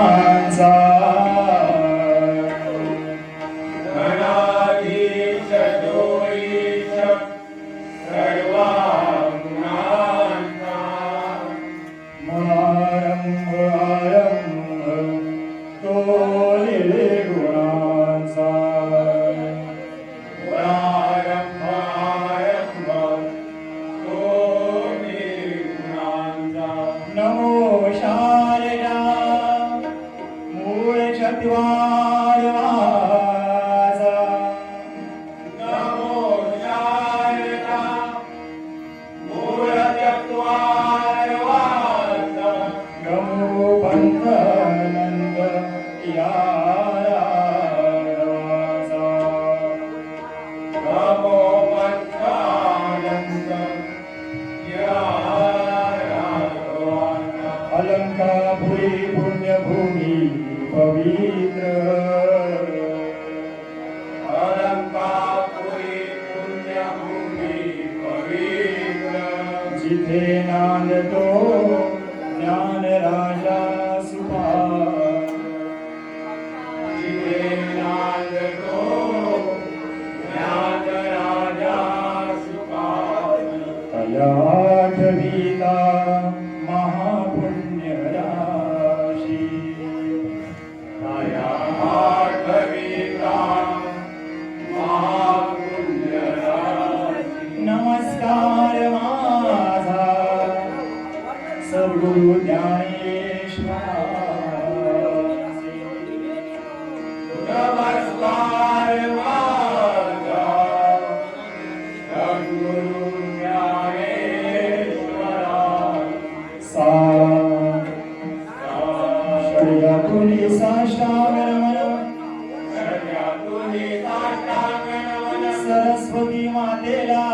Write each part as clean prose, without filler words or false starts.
गुणांचा गणाधीश जोईश सर्वा गुणांचा आरंभ तो निर्गुणांचा आरंभ तो निर्गुणांचा नमो शारदा मूळ चत्वार वाचा नमो शारदा मूळ चत्वार वाचा गमो पंथ नंद या रागाचा. नमो पंचानंद या राघवांना अलंकापुरी पुण्यभूमी पवित्र अलंकापुरी पुण्यभूमी पवित्र जिथे नांदतो ज्ञान राजा सुपार जिथे नांदतो ज्ञान राजा सुपाल तया आठवीला महापुण्य राशी तया आठवीला महापुण्य राशी नमस्कार माझा सद्गुरु ज्ञानेश्वरासी. नमस्कार माझा सद्गुरु ज्ञानेश्वरा षड्यातुनी साष्टांग नमन सद्यातुनी साष्टांग नमन सरस्वती मातेला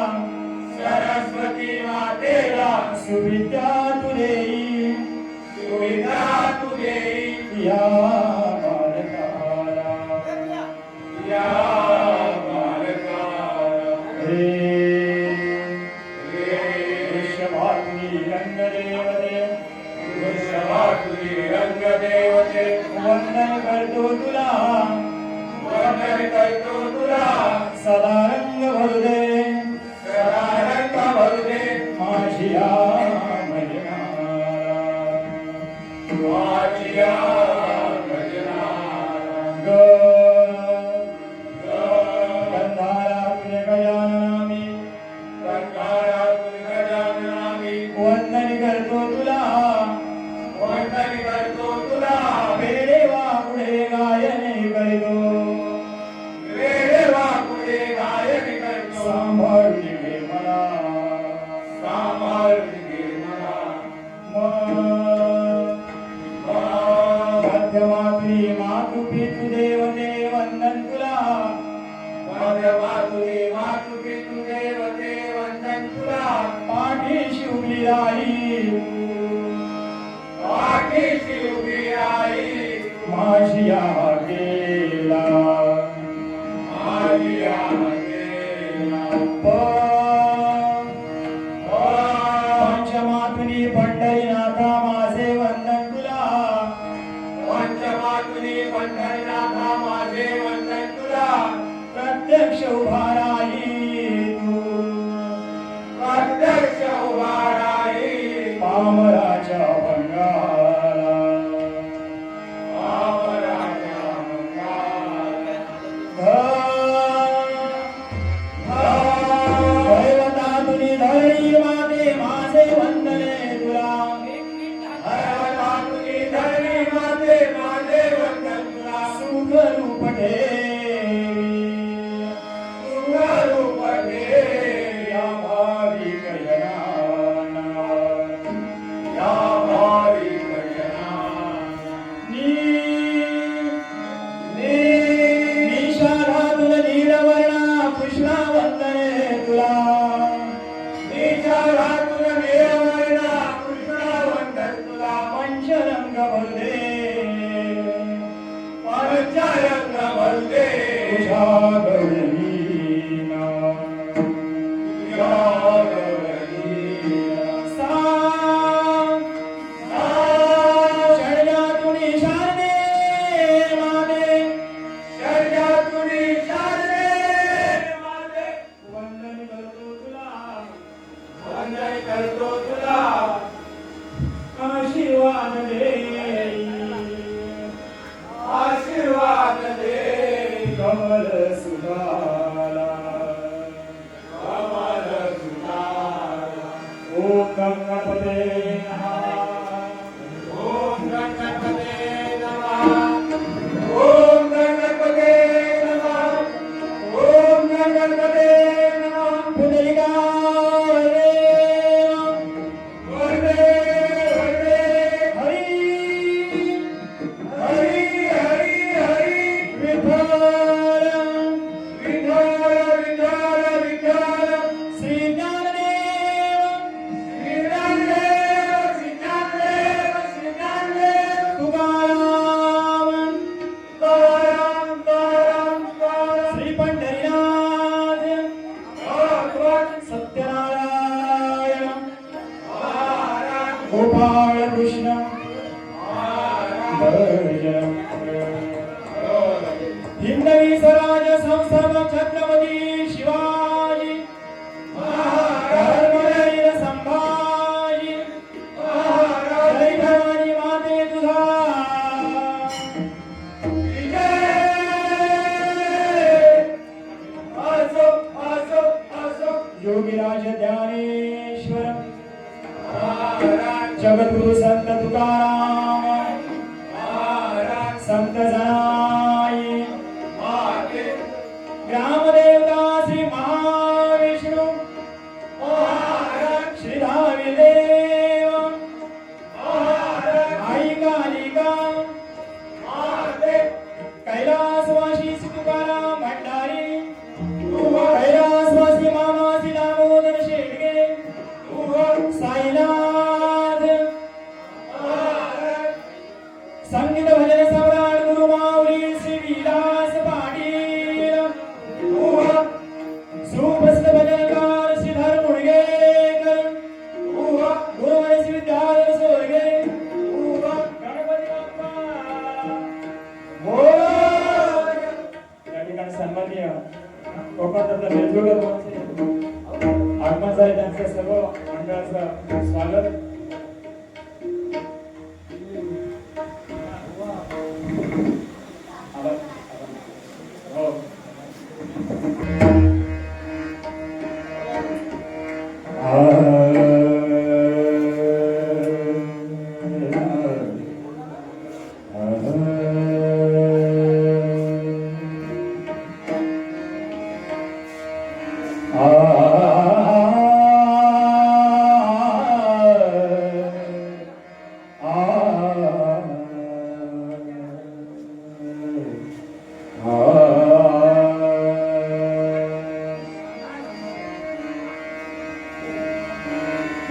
सरस्वती मातेला सुविद्या तुदेई सुविधा तुझे या बालकाला. या बालकाला हे हे वृषभाग्नी रंगदेवते वृषभा तुझी रंगदेवते वंदन करतो तुला वंदन करतो तुला सदा रंग भरू दे सदा रंग भरू दे माझिया भजनाला. माझिया भजनाला गंधारा तुझे गजाननामी कंटाळा तुझ्या गजाननामी वंदन करतो तुला वंदन करतो तुला वेडे वापुढे गायने करीतो वेडे वाकुडे गायन करतो सांभाळून घे मला सांभाळून घे मला मध्यमातुरी मातु पितु देवते वंदन तुला मध्यमातुरी मातु पितु देवते वंदन तुला पाठीशी उभी राही पाठीशी उभी आई माझिया गेला माझिया गेला पंचमातुनी पंढरीनाथा माझे वंदन तुला पंचमातुनी पंढरीनाथा माझे वंदन तुला प्रत्यक्ष उभा राही तू प्रत्यक्ष उभा राही पामराच्या भंगाला. पावराच्या मंगाला दैवता तुझी धरणी माते माझे वंदने तुला हरवता तुझी धरणी माते माझे वंदन तुला सुख रूप ठेवी सुख हिंदवी स्वराज संस्थापक छत्रपती शिवाजी धर्मवीर संभाजी जय भवानी माते तुझा योगीराज ज्ञानेश्वर जगद्गुरु संत तुकाराम संत जनाई ग्रामदेवता श्री महाविष्णू श्री धाविदेव आई कालिका कैलासवासी श्री तुकाराम भंडारी कैलासवासी मामा श्री दामोदर शेडगे साईनाथ संगीत भजन सम्राट गुरु माऊली श्री विलास पाटील सुप्रसिद्ध भजनकार श्रीधर मुडगेकर गुरुवारी श्री विद्याधर सोरगे गणपती बाप्पा या ठिकाणी सन्माननीय कोकणातल्या वेगवेगळ्या आगमन झाले त्यांचं सर्व मंडळाचं स्वागत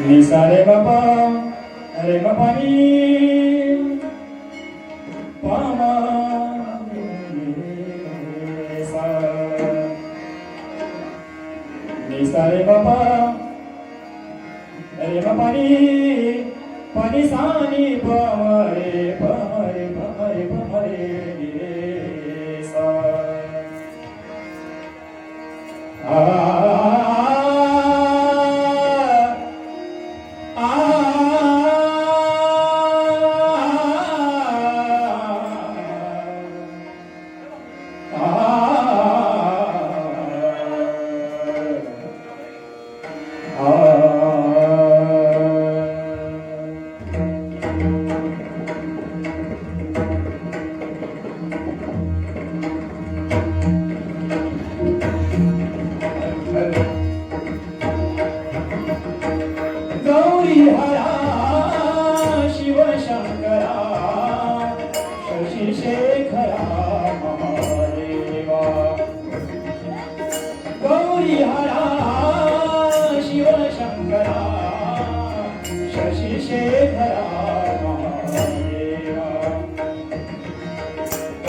निसा रे बाबा रे बाबा नी पामा सा निसा रे बाबा नी पानी सानी पामरे पामरे पामरे पामरे रे सा गौरी हरा शिव शंकरा शशि शेखरा महादेवा गौरी हरा शिव शंकरा शशि शेखरा महादेवा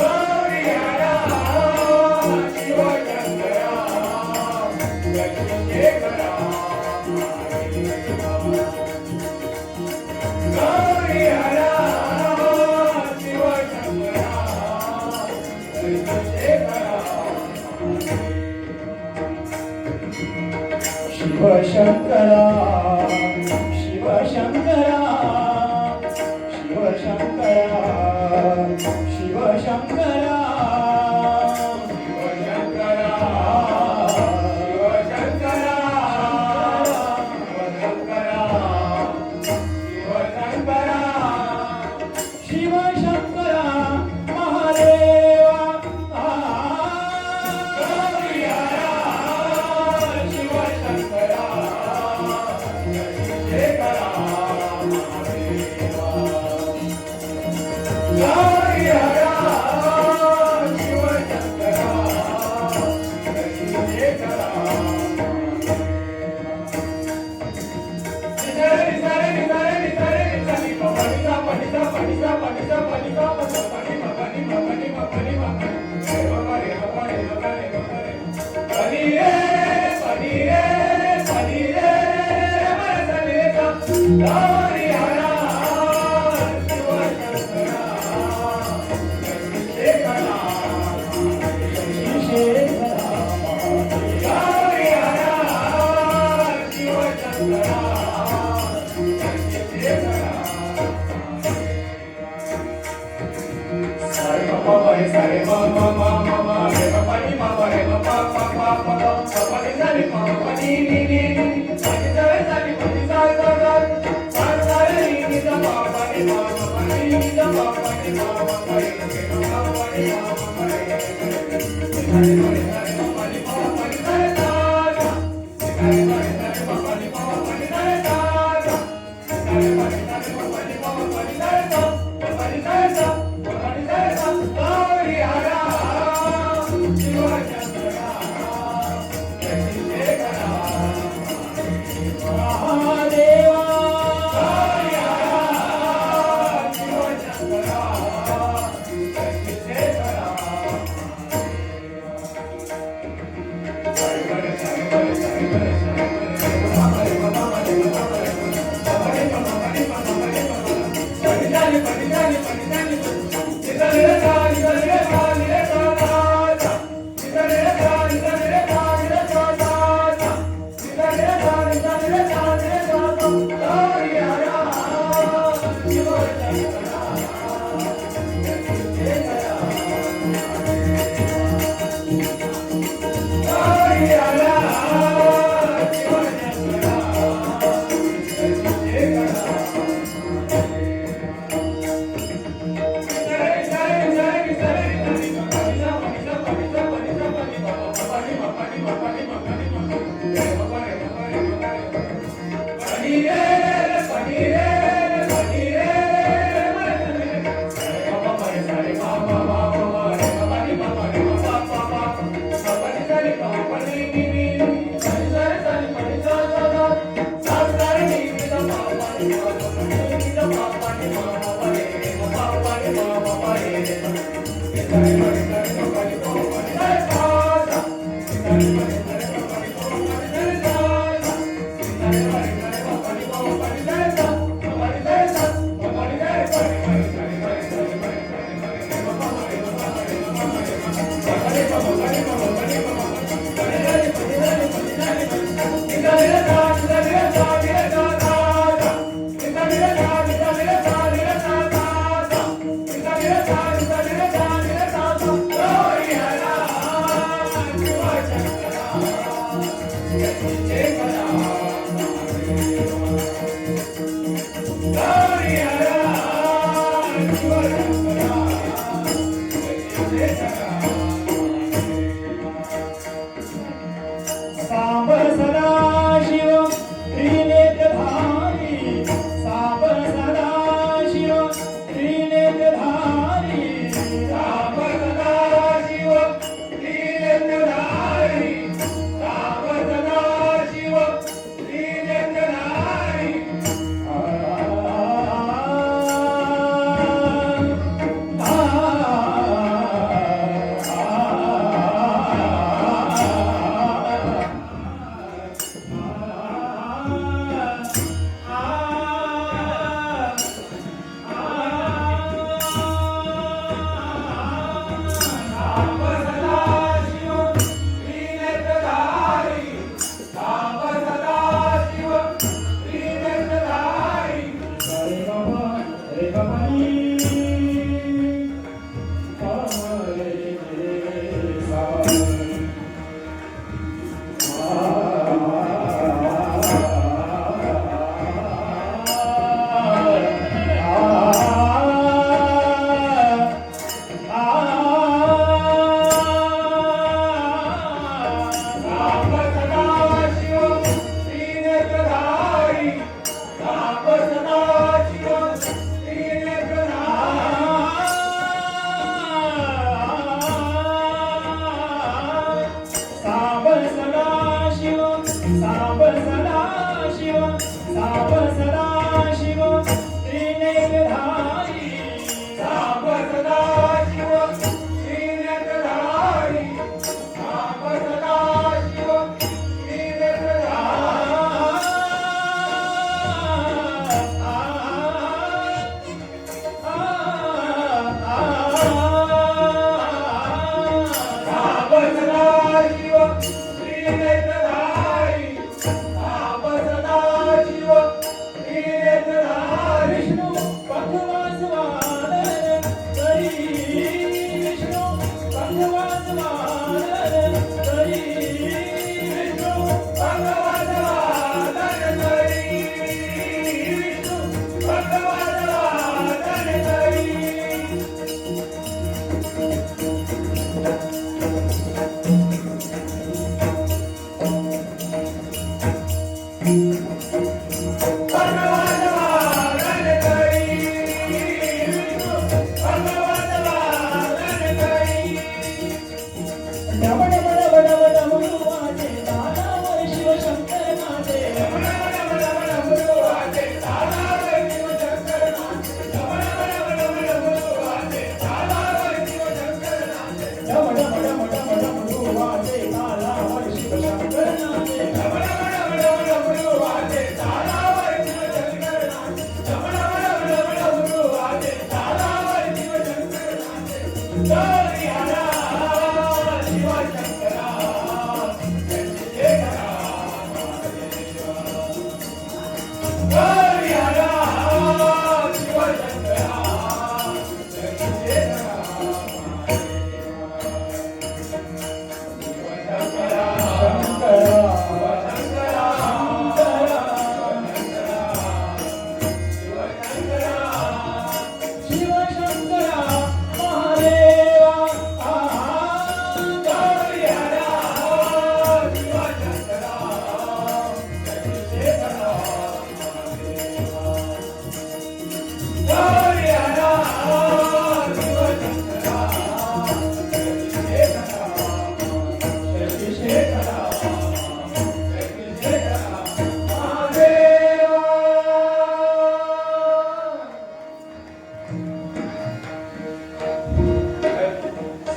गौरी हरा शिव शंकरा शशि शेखरा गौरी हरा शिव शंकरा शिव शंकरा शिव शंकरा शिव शंकरा शिव शंकरा शिव शंकरा महादेवा गौरी हरा शिव शंकरा शेखरा महादेवा गौरी हरा शिव शंकरा शेखरा गौरी हरा शिव शंकरा Thank you.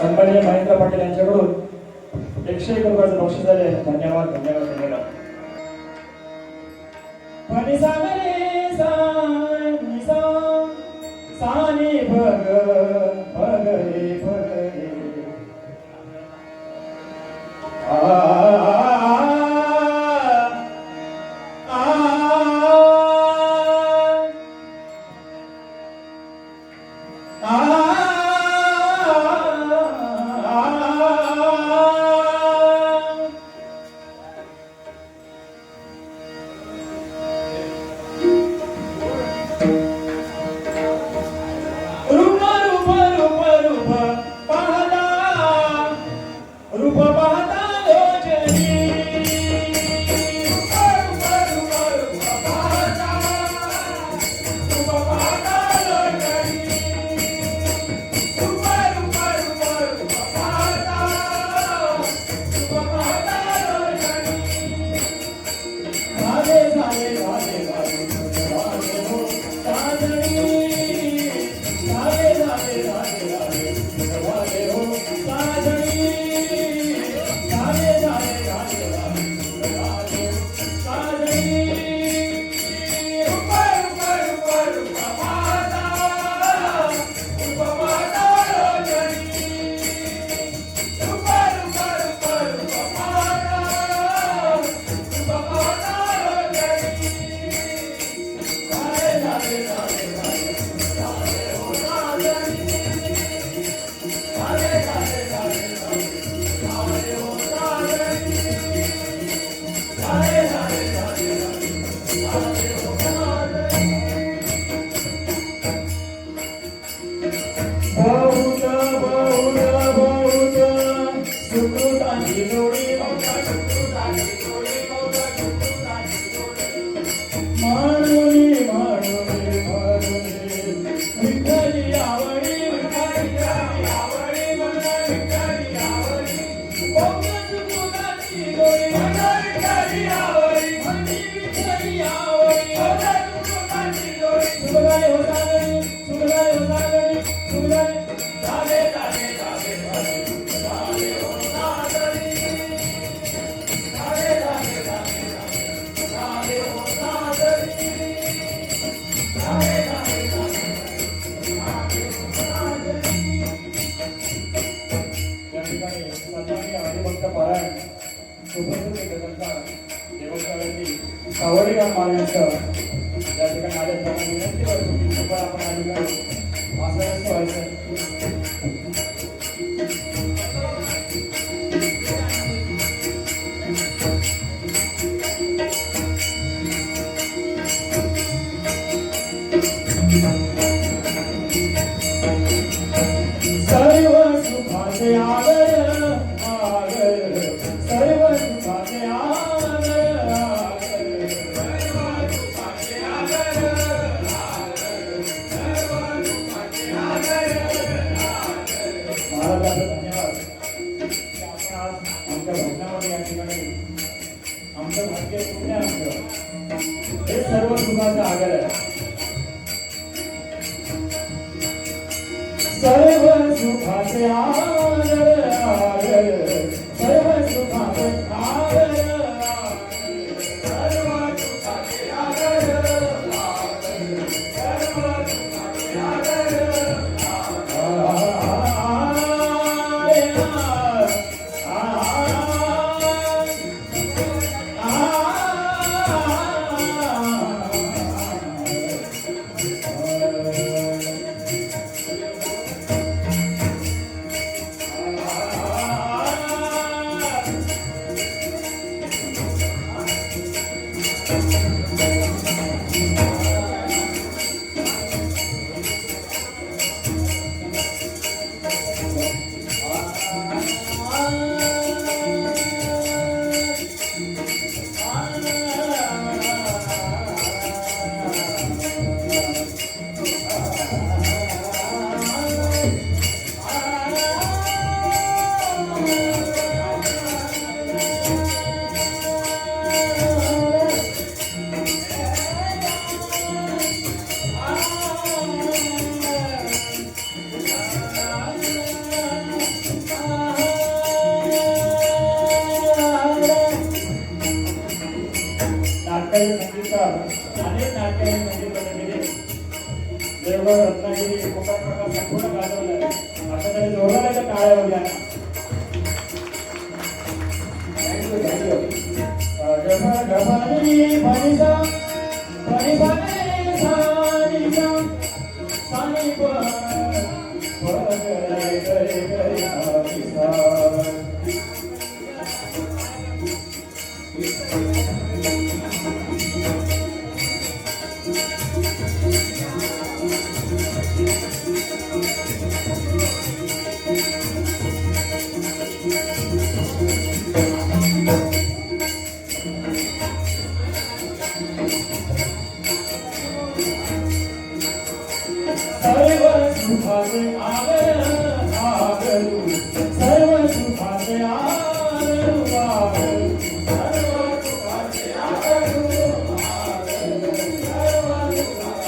सन्माननीय महेंद्र पाटील यांच्याकडून 101 रुपयाचं बक्षीस झाले. धन्यवाद धन्यवाद धन्यवाद. फणी सागरे सानी सा सानी भग भग रे भग रे सावडी या माणसं या ठिकाणी आल्याप्रमाणे विनंती करतो की कृपया आपण अधिकारी वाचण्यास व्हायचं. सर्व सुखाचे आगर आगर सर्व सुखाचे आगर धन्यवाद. आपण आज आमच्या भजनामध्ये या ठिकाणी आमचं भाग्य पुण्य आमचं हे सर्व सुखाचं आगर आहे. सर्व सुखाचे आगर आगर सर्व सुखाचे आगर सर्व सुखाचे आगर सर्व सुखाचे आगर नाट्य संगीतकार अनेक नाट्य संगीत केले देवगड रत्नागिरी कोकण प्रकार संपूर्ण गाजवलं असं तरी जोराला टाळ्या होत्या गगनी भनिसा भनिसा सानिसा सानिपा गरे गरे गरे सानिसा सर्व सुखाचे आगरू सर्व सुखाचे आगरू सर्व सुखाचे आगरू सर्व सुखाचे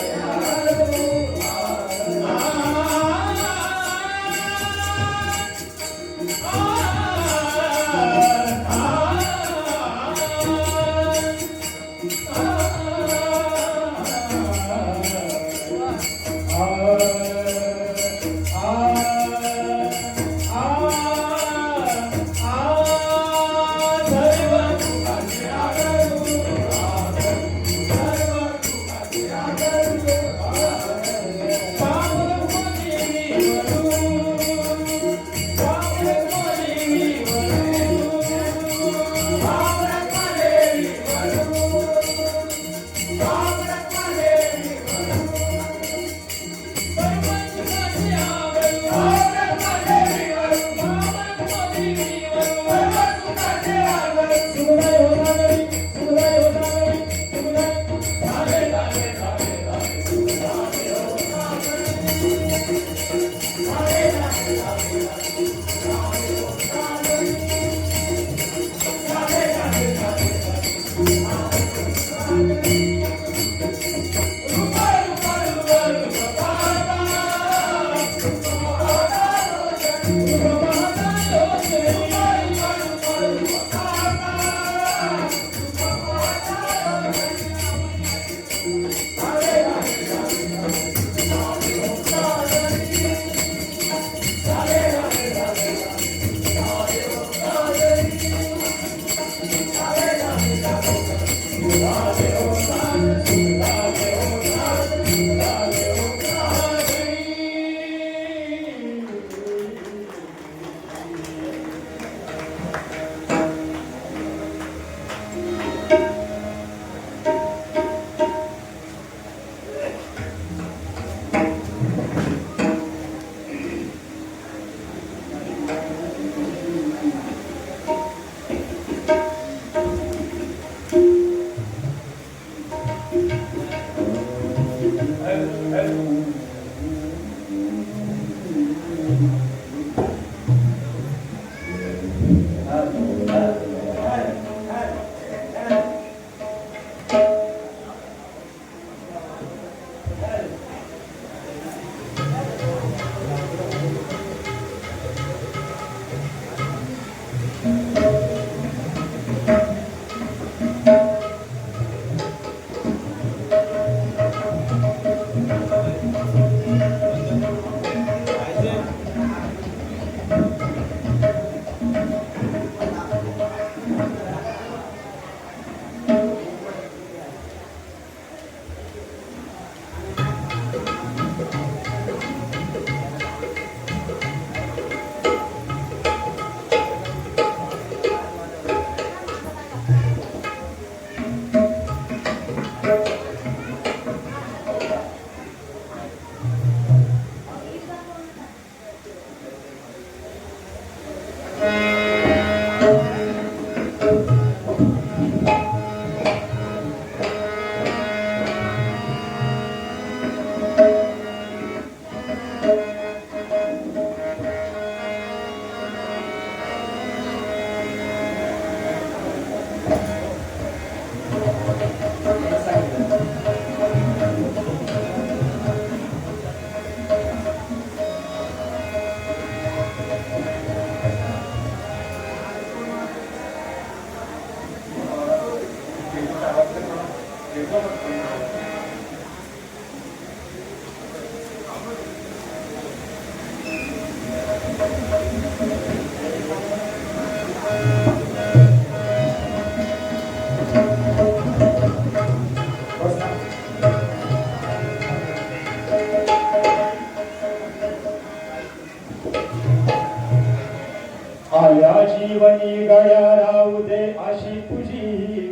आल्या जीवनी गळ्या राहू दे अशी तुझी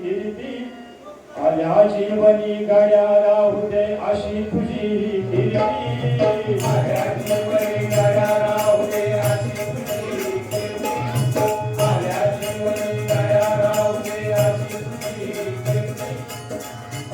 कीर्ती आल्या जीवनी गळ्या राहू दे अशी तुझी कीर्ती आल्या जीवनी गळ्या राहू दे अशी तुझी कीर्ती आल्या जीवनी गळ्या राहू दे अशी तुझी कीर्ती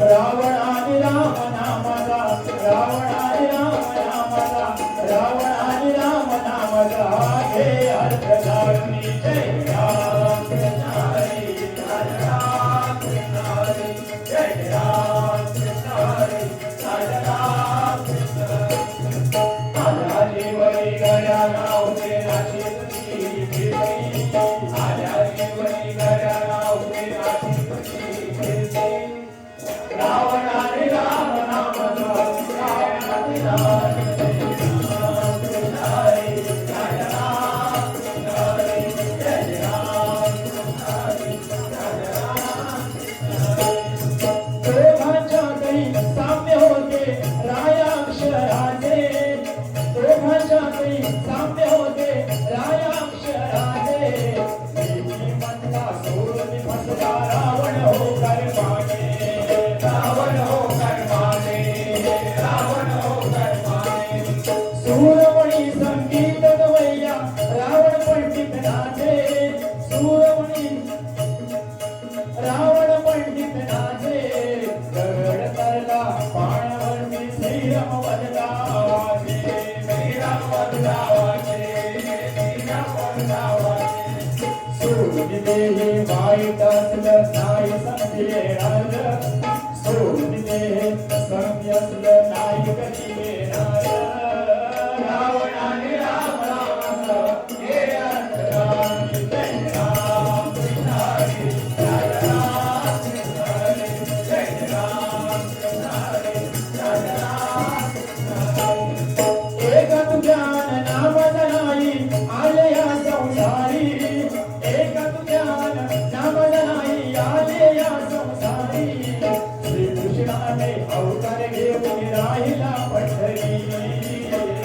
रावणाने राम नामाचा रावणाने राम नामाचा रावणाने राम नामाचा हे अर्थ जाणून जय राम कृष्ण हरी जय राम कृष्ण हरी जय राम कृष्ण हरी जय राम कृष्ण आल्या जीवनी गळ्या राहू दे अशी तुझी कीर्ती आल्या जीवनी गळ्या राहू दे अशी तुझी कीर्ती रावणाने राम नामाचा रावणाने राम कृष्ण हरी जय राम कृष्ण हरी जय राम कृष्ण हरी जय राम दोघांच्या काही साम्य होते रायाक्षराचे दोघांच्या काही साम्य होते रायाक्षराचे देवी म्हणता सोडून फसला रावण हो कर्माने रावण हो कर्माने रावण हो कर्माने सूरमणी संगीत गवैया रावण पंडित नाचे सूरमणी रावण पंडित नाचे गड तरला पाण्यावरती श्रीराम वदनावाचे श्रीराम वंदावाचे श्रीराम वंदावाचे सोडून देहे वाईट असलं नाही समजी येणार सोडून देहे सत्य असलं नाही कधी येणार रावणाने राम नामाचा हे अर्थ राम जय राम कृष्ण हरी जय राम कृष्ण हरी जय राम कृष्ण हरी जय राम कृष्ण हरी एक तुझ्यान नाम जनाई आले या संसारी एक तुझ्यान नाम जनाई आले या संसारी श्री कृष्णाने अवतार घेऊन राहिला पंढरी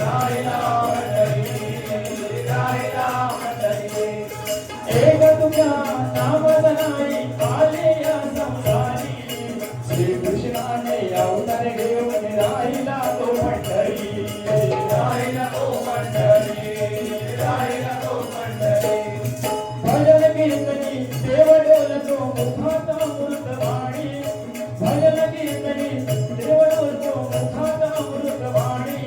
राहिला पंढरी राहिला पंढरी एक तुझ्या नाम जनाई आले या संसारी श्री कृष्णाने अवतार घेऊन राहिला तो पंढरी राहिला तो पंढरी राहिला तो पंढरी भजन कीर्तनी देव डोलतो मुखाता मृतवाणी भजन कीर्तनी देव डोलतो मुखाता मृतवाणी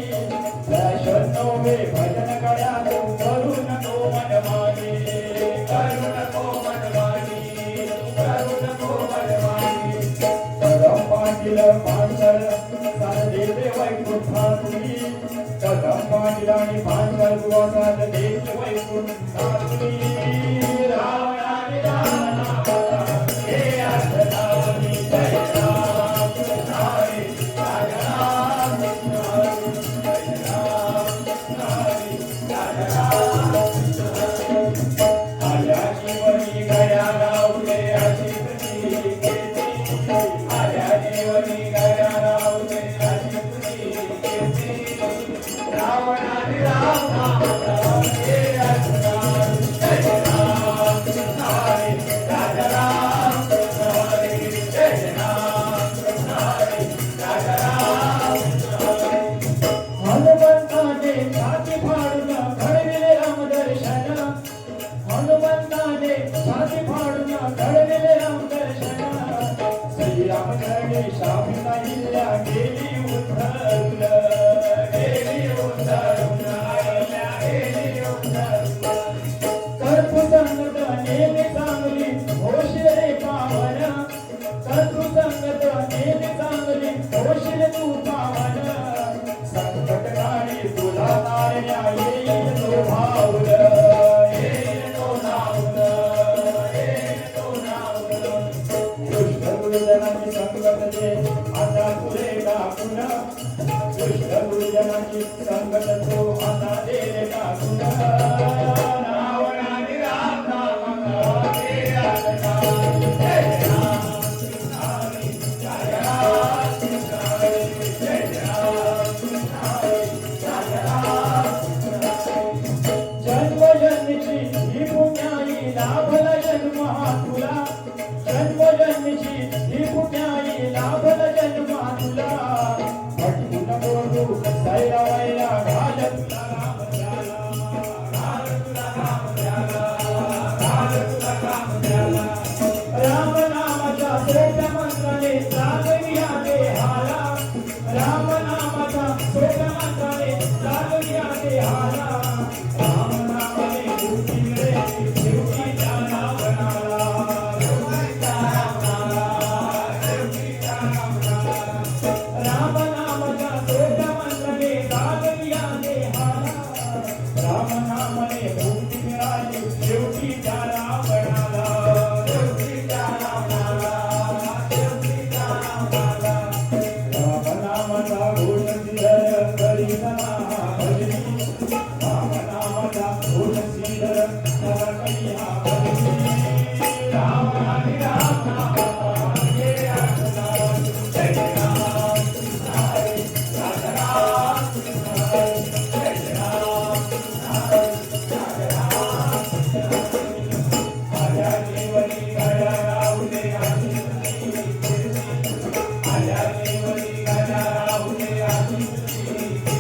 वैष्णवे भजन कड्या तू करू नको मनमानी करू नको मनमानी करू नको मनमानी कदम पाटील पांचर साथ देवे वैकुंठातुनी कदम पाटील आणि पांचर तुवा साथ देवे वैकुंठातुनी रावणाने राम नामाचा हे अर्थ लावणी जय राम कृष्ण हरी जय राम कृष्ण हरी जय राम कृष्ण हरी जय राम कृष्ण हरी आल्या जीवनी गळ्या राहू दे अशी तुझी कीर्ती आल्या जीवनी गळ्या राहू दे अशी तुझी कीर्ती रावणाने राम नामाचा हे अर्थ लावणी जय राम कृष्ण हरी जय राम कृष्ण हरी जय राम कृष्ण हरी जय राम कृष्ण हरी हनुमंताने छाती फाडून घडविले रामदर्शन हनुमंताने छाती फाडून घडविले रामदर्शन श्रीरामकडे शापिता हिल्या गेली उद्धरुल गेली उद्धरुन आईल्या गेली उद्धरुन कर्तृसंगत नेहमी चांगली होशील रे पावन कर्तृसंगत नेहमी चांगली होशील तू पावन संकट काळी तुला तारण्या येईल तो भाऊल येईल तो नाऊल येईल तो नाऊल कृष्ण गुरुजनांची संगत दे चला करूया भक्ती. राम हरी राम नाम घे आत्मा. जय राम हरी राधा राम हरी. जय राम हरी राधा राम. आल्या देवनी गळ्या राहू दे आधी तुझी कीर्ती. आल्या देवनी गळ्या राहू दे आधी तुझी कीर्ती.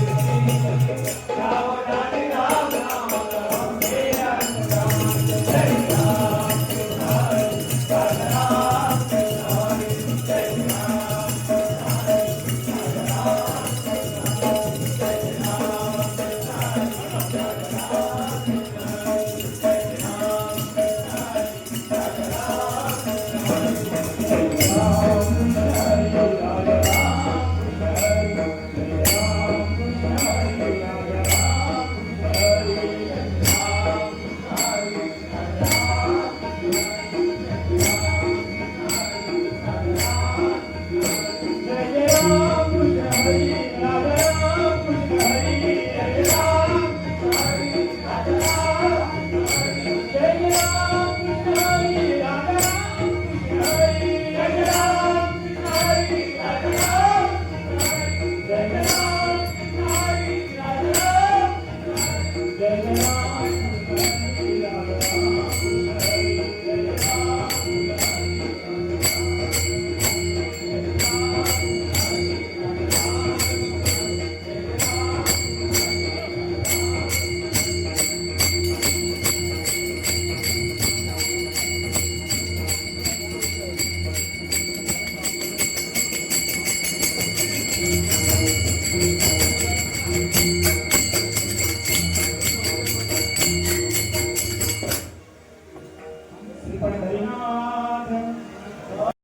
राम हरी राम नाम घे आत्मा. जय राम हरी राधा राम हरी. जय राम हरी राधा राम. जय राम हरी राधा राम. जय राम